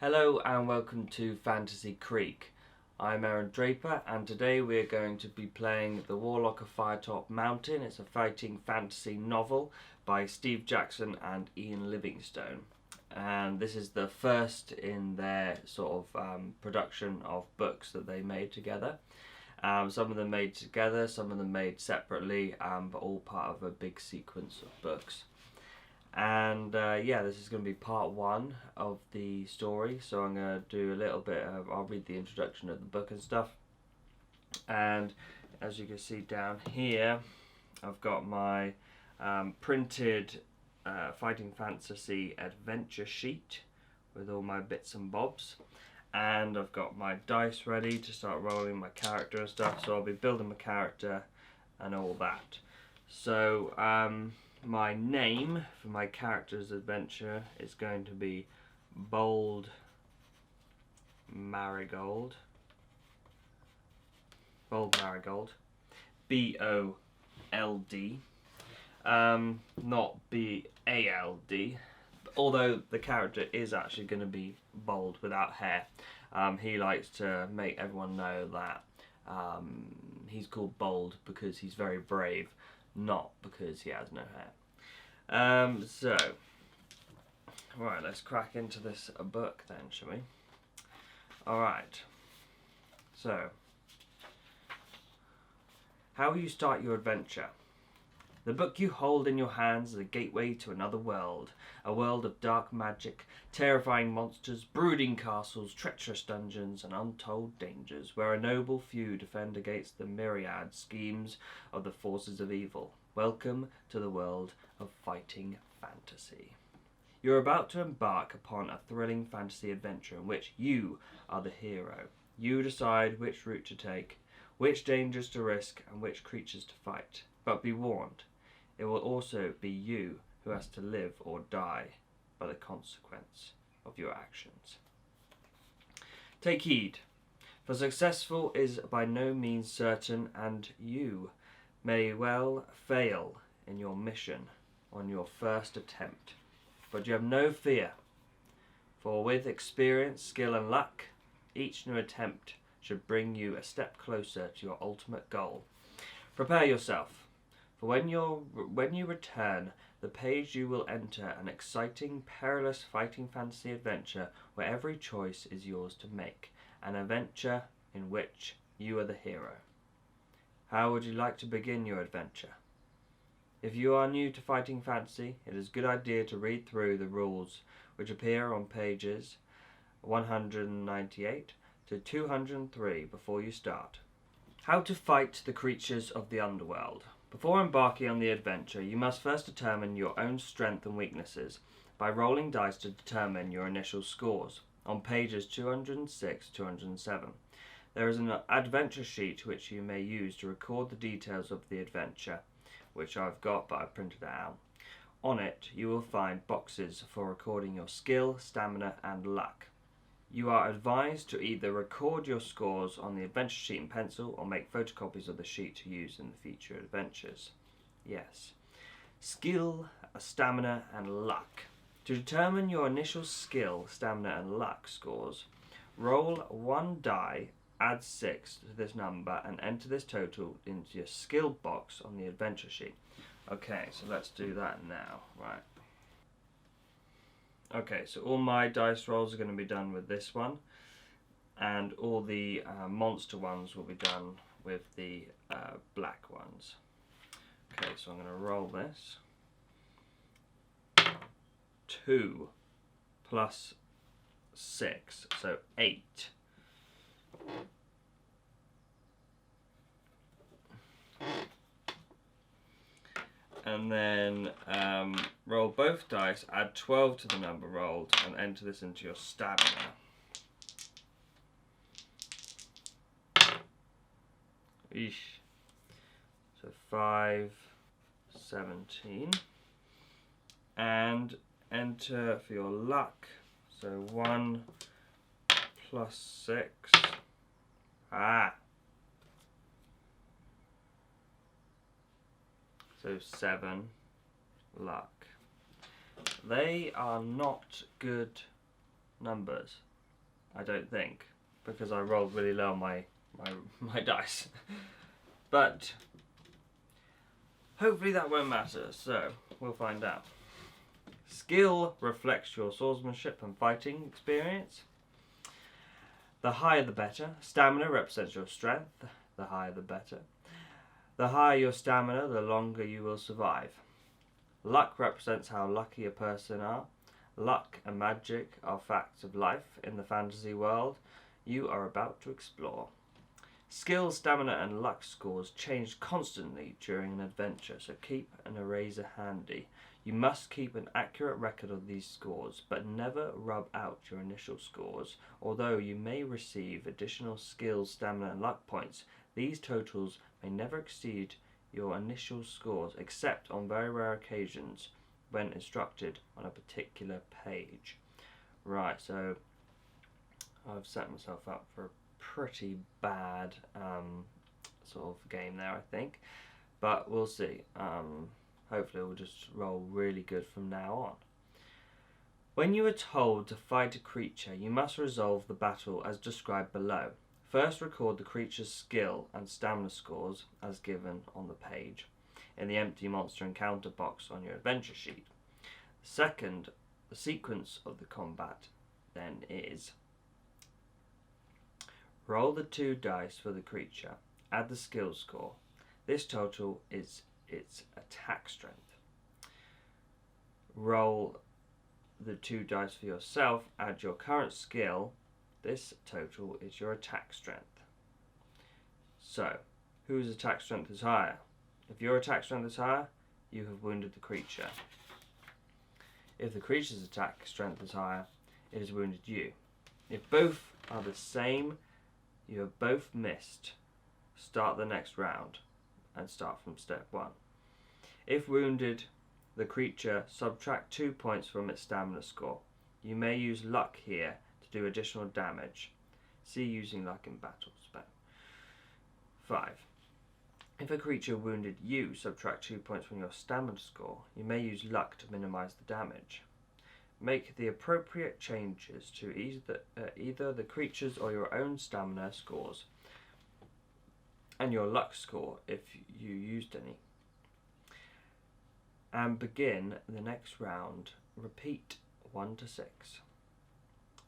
Hello and welcome to Fantasy Creek. I'm Aaron Draper and today we're going to be playing The Warlock of Firetop Mountain. It's a fighting fantasy novel by Steve Jackson and Ian Livingstone. And this is the first in their sort of production of books that they made together. Some of them made together, some of them made separately, but all part of a big sequence of books. And yeah, this is going to be part one of the story, so I'm going to do a little bit of, I'll read the introduction of the book and stuff. And as you can see down here, I've got my printed Fighting Fantasy adventure sheet with all my bits and bobs. And I've got my dice ready to start rolling my character and stuff, so I'll be building my character and all that. So, my name for my character's adventure is going to be Bold Marigold. Bold Marigold. B-O-L-D. Not B-A-L-D. Although the character is actually going to be bald without hair. He likes to make everyone know that he's called Bold because he's very brave, not because he has no hair. So, right, let's crack into this book then, shall we? Alright, so, how will you start your adventure? The book you hold in your hands is a gateway to another world, a world of dark magic, terrifying monsters, brooding castles, treacherous dungeons, and untold dangers, where a noble few defend against the myriad schemes of the forces of evil. Welcome to the world of fighting fantasy. You're about to embark upon a thrilling fantasy adventure in which you are the hero. You decide which route to take, which dangers to risk, and which creatures to fight. But be warned, it will also be you who has to live or die by the consequence of your actions. Take heed, for successful is by no means certain, and you may well fail in your mission on your first attempt. But you have no fear, for with experience, skill and luck, each new attempt should bring you a step closer to your ultimate goal. Prepare yourself, for when you return, the page you will enter an exciting, perilous fighting fantasy adventure where every choice is yours to make, an adventure in which you are the hero. How would you like to begin your adventure? If you are new to fighting fantasy, it is a good idea to read through the rules which appear on pages 198 to 203 before you start. How to fight the creatures of the underworld. Before embarking on the adventure, you must first determine your own strength and weaknesses by rolling dice to determine your initial scores on pages 206 to 207. There is an adventure sheet which you may use to record the details of the adventure, which I've got but I've printed it out. On it, you will find boxes for recording your skill, stamina, and luck. You are advised to either record your scores on the adventure sheet in pencil or make photocopies of the sheet to use in the future adventures. Yes. Skill, stamina, and luck. To determine your initial skill, stamina, and luck scores, roll one die, add 6 to this number, and enter this total into your skill box on the adventure sheet. Okay, so let's do that now. Right. Okay, so all my dice rolls are going to be done with this one, and all the monster ones will be done with the black ones. Okay, so I'm going to roll this. 2 plus 6, so 8. And then roll both dice, add 12 to the number rolled, and enter this into your stamina. Eesh. So 5, 17. And enter for your luck. So 1 plus 6. So 7 luck. They are not good numbers. I don't think, because I rolled really low on my dice. But hopefully that won't matter, so we'll find out. Skill reflects your swordsmanship and fighting experience. The higher the better. Stamina represents your strength. The higher the better. The higher your stamina, the longer you will survive. Luck represents how lucky a person are. Luck and magic are facts of life in the fantasy world you are about to explore. Skill, stamina and luck scores change constantly during an adventure, so keep an eraser handy. You must keep an accurate record of these scores, but never rub out your initial scores. Although you may receive additional skill, stamina and luck points, these totals may never exceed your initial scores, except on very rare occasions when instructed on a particular page. Right, so I've set myself up for a pretty bad sort of game there, I think, but we'll see. Hopefully we'll just roll really good from now on. When you are told to fight a creature, you must resolve the battle as described below. First, record the creature's skill and stamina scores as given on the page in the empty monster encounter box on your adventure sheet. Second, the sequence of the combat then is: roll the 2 dice for the creature, add the skill score. This total is its attack strength. Roll the 2 dice for yourself, add your current skill. This total is your attack strength. So, whose attack strength is higher? If your attack strength is higher, you have wounded the creature. If the creature's attack strength is higher, it has wounded you. If both are the same, you have both missed. Start the next round and start from step 1. If wounded the creature, subtract 2 points from its stamina score. You may use luck here to do additional damage. See using luck in battle spell. 5. If a creature wounded you, subtract 2 points from your stamina score. You may use luck to minimize the damage. Make the appropriate changes to either the creature's or your own stamina scores and your luck score if you used any. And begin the next round. Repeat 1 to 6.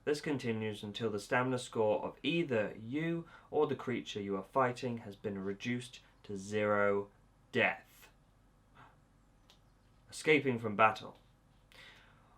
This continues until the stamina score of either you or the creature you are fighting has been reduced to 0 death. Escaping from battle.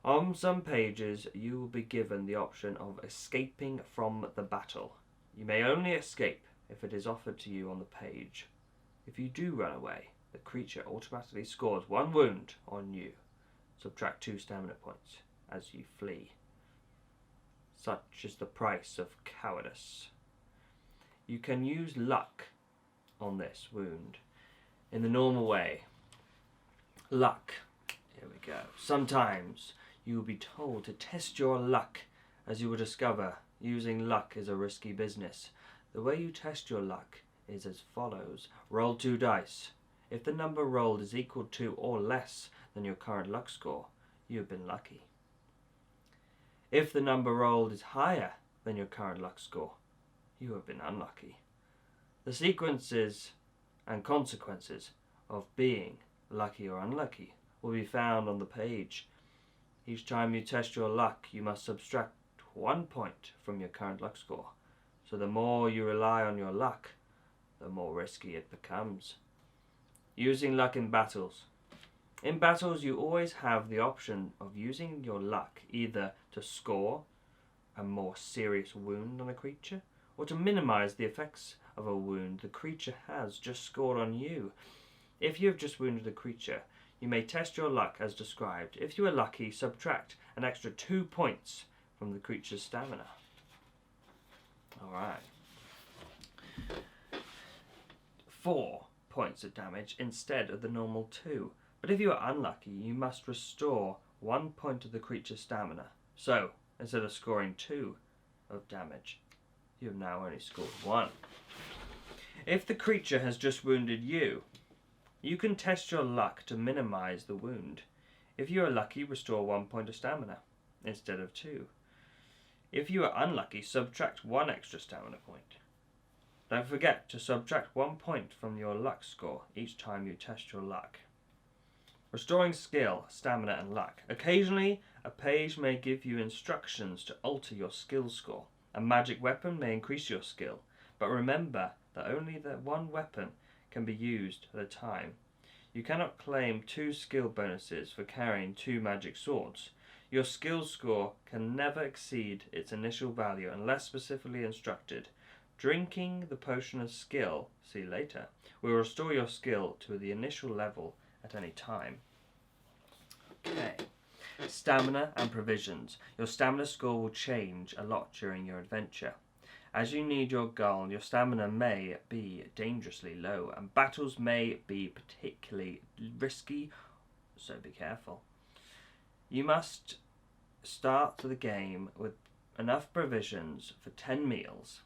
On some pages you will be given the option of escaping from the battle. You may only escape if it is offered to you on the page. If you do run away, the creature automatically scores 1 wound on you. Subtract 2 stamina points as you flee. Such is the price of cowardice. You can use luck on this wound in the normal way. Luck. Here we go. Sometimes you will be told to test your luck, as you will discover using luck is a risky business. The way you test your luck is as follows. Roll 2 dice. If the number rolled is equal to or less than your current luck score, you have been lucky. If the number rolled is higher than your current luck score, you have been unlucky. The sequences and consequences of being lucky or unlucky will be found on the page. Each time you test your luck, you must subtract 1 point from your current luck score. So the more you rely on your luck, the more risky it becomes. Using luck in battles. In battles, you always have the option of using your luck either to score a more serious wound on a creature, or to minimize the effects of a wound the creature has just scored on you. If you have just wounded a creature, you may test your luck as described. If you are lucky, subtract an extra 2 points from the creature's stamina. Alright. 4 points of damage instead of the normal 2. But if you are unlucky, you must restore 1 point of the creature's stamina. So, instead of scoring 2 of damage, you have now only scored 1. If the creature has just wounded you, you can test your luck to minimize the wound. If you are lucky, restore 1 point of stamina instead of 2. If you are unlucky, subtract 1 extra stamina point. Don't forget to subtract 1 point from your luck score each time you test your luck. Restoring skill, stamina and luck. Occasionally, a page may give you instructions to alter your skill score. A magic weapon may increase your skill, but remember that only the one weapon can be used at a time. You cannot claim 2 skill bonuses for carrying 2 magic swords. Your skill score can never exceed its initial value unless specifically instructed. Drinking the potion of skill, see later, will restore your skill to the initial level at any time. Okay. Stamina and provisions. Your stamina score will change a lot during your adventure. As you need your goal, your stamina may be dangerously low, and battles may be particularly risky, so be careful. You must start the game with enough provisions for 10 meals.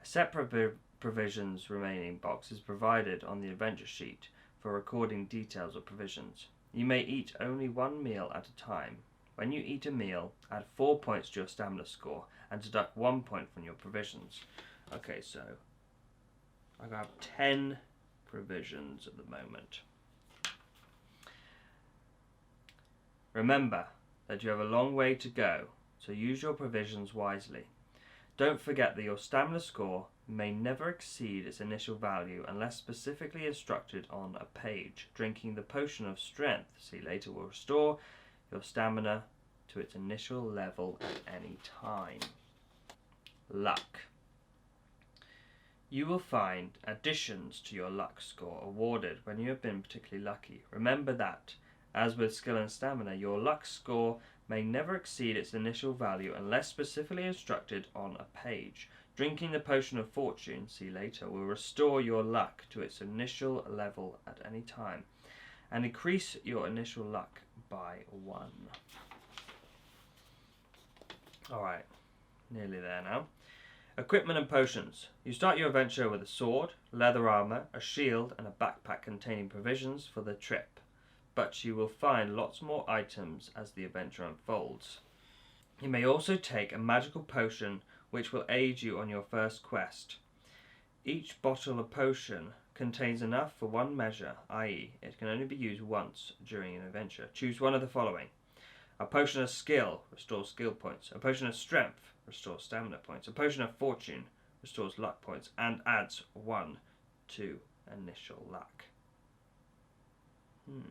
A separate provisions remaining box is provided on the adventure sheet for recording details of provisions. You may eat only 1 meal at a time. When you eat a meal, add 4 points to your stamina score and deduct 1 point from your provisions. Okay, so I have 10 provisions at the moment. Remember that you have a long way to go, so use your provisions wisely. Don't forget that your stamina score may never exceed its initial value unless specifically instructed on a page. Drinking the potion of strength, see later, will restore your stamina to its initial level at any time. Luck. You will find additions to your luck score awarded when you have been particularly lucky. Remember that, as with skill and stamina, your luck score may never exceed its initial value unless specifically instructed on a page. Drinking the potion of fortune, see later, will restore your luck to its initial level at any time and increase your initial luck by 1. Alright, nearly there now. Equipment and potions. You start your adventure with a sword, leather armor, a shield, and a backpack containing provisions for the trip. But you will find lots more items as the adventure unfolds. You may also take a magical potion which will aid you on your first quest. Each bottle of potion contains enough for 1 measure, i.e. it can only be used once during an adventure. Choose one of the following. A potion of skill restores skill points. A potion of strength restores stamina points. A potion of fortune restores luck points and adds 1 to initial luck. I'm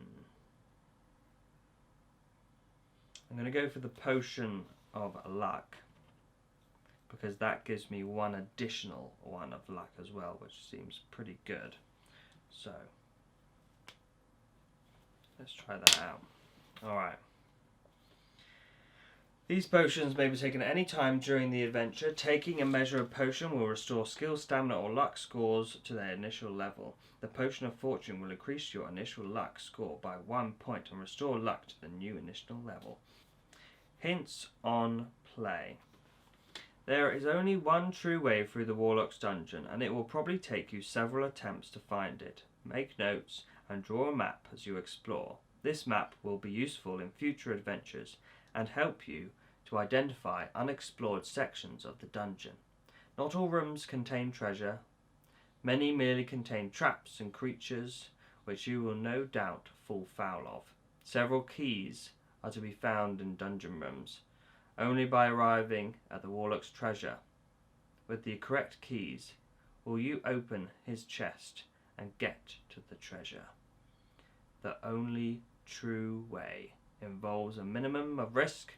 going to go for the potion of luck because that gives me 1 additional 1 of luck as well, which seems pretty good. So let's try that out. Alright. These potions may be taken at any time during the adventure. Taking a measure of potion will restore skill, stamina or luck scores to their initial level. The potion of fortune will increase your initial luck score by 1 point and restore luck to the new initial level. Hints on play. There is only one true way through the Warlock's dungeon, and it will probably take you several attempts to find it. Make notes and draw a map as you explore. This map will be useful in future adventures and help you to identify unexplored sections of the dungeon. Not all rooms contain treasure. Many merely contain traps and creatures which you will no doubt fall foul of. Several keys are to be found in dungeon rooms. Only by arriving at the Warlock's treasure with the correct keys will you open his chest and get to the treasure. The only true way involves a minimum of risk,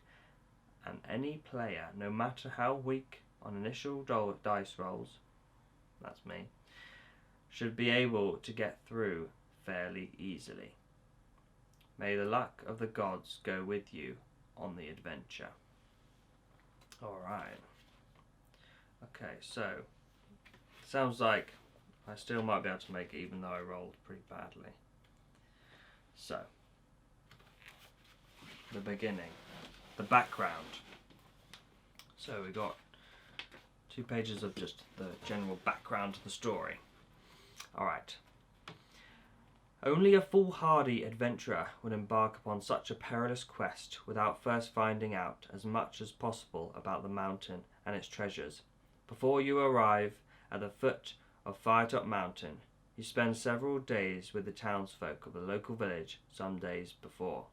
and any player, no matter how weak on initial dice rolls, that's me, should be able to get through fairly easily. May the luck of the gods go with you on the adventure. Alright. Okay, so sounds like I still might be able to make it even though I rolled pretty badly. So, the beginning, the background. So we got 2 pages of just the general background to the story. Alright. Only a foolhardy adventurer would embark upon such a perilous quest without first finding out as much as possible about the mountain and its treasures. Before you arrive at the foot of Firetop Mountain, you spend several days with the townsfolk of the local village some days before.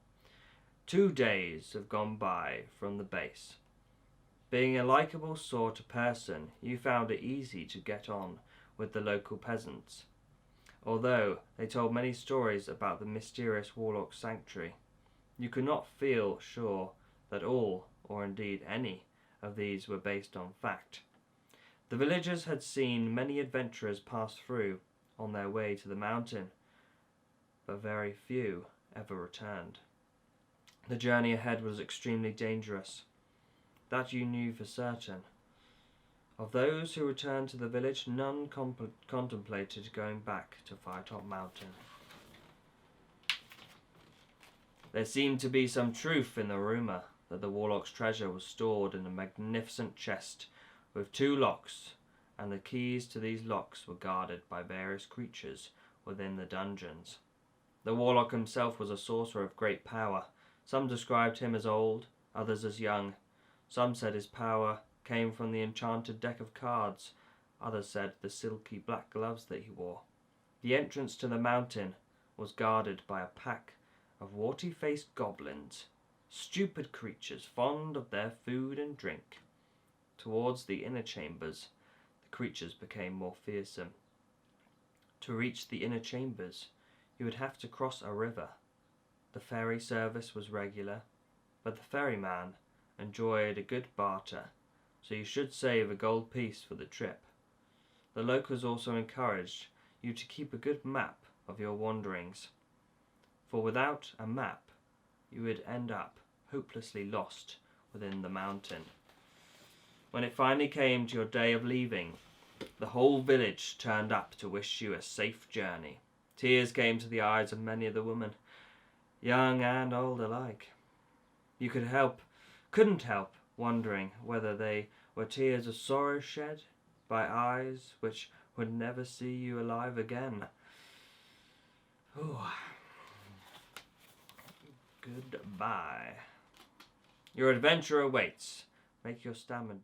2 days have gone by from the base. Being a likeable sort of person, you found it easy to get on with the local peasants, although they told many stories about the mysterious Warlock Sanctuary. You could not feel sure that all, or indeed any, of these were based on fact. The villagers had seen many adventurers pass through on their way to the mountain, but very few ever returned. The journey ahead was extremely dangerous. That you knew for certain. Of those who returned to the village, none contemplated going back to Firetop Mountain. There seemed to be some truth in the rumour that the Warlock's treasure was stored in a magnificent chest with 2 locks, and the keys to these locks were guarded by various creatures within the dungeons. The Warlock himself was a sorcerer of great power. Some described him as old, others as young. Some said his power came from the enchanted deck of cards. Others said the silky black gloves that he wore. The entrance to the mountain was guarded by a pack of warty-faced goblins, stupid creatures fond of their food and drink. Towards the inner chambers, the creatures became more fearsome. To reach the inner chambers, you would have to cross a river. The ferry service was regular, but the ferryman enjoyed a good barter, so you should save a gold piece for the trip. The locals also encouraged you to keep a good map of your wanderings, for without a map you would end up hopelessly lost within the mountain. When it finally came to your day of leaving, the whole village turned up to wish you a safe journey. Tears came to the eyes of many of the women, young and old alike. You couldn't help wondering whether they were tears of sorrow shed by eyes which would never see you alive again. Ooh. Goodbye. Your adventure awaits. Make your stamina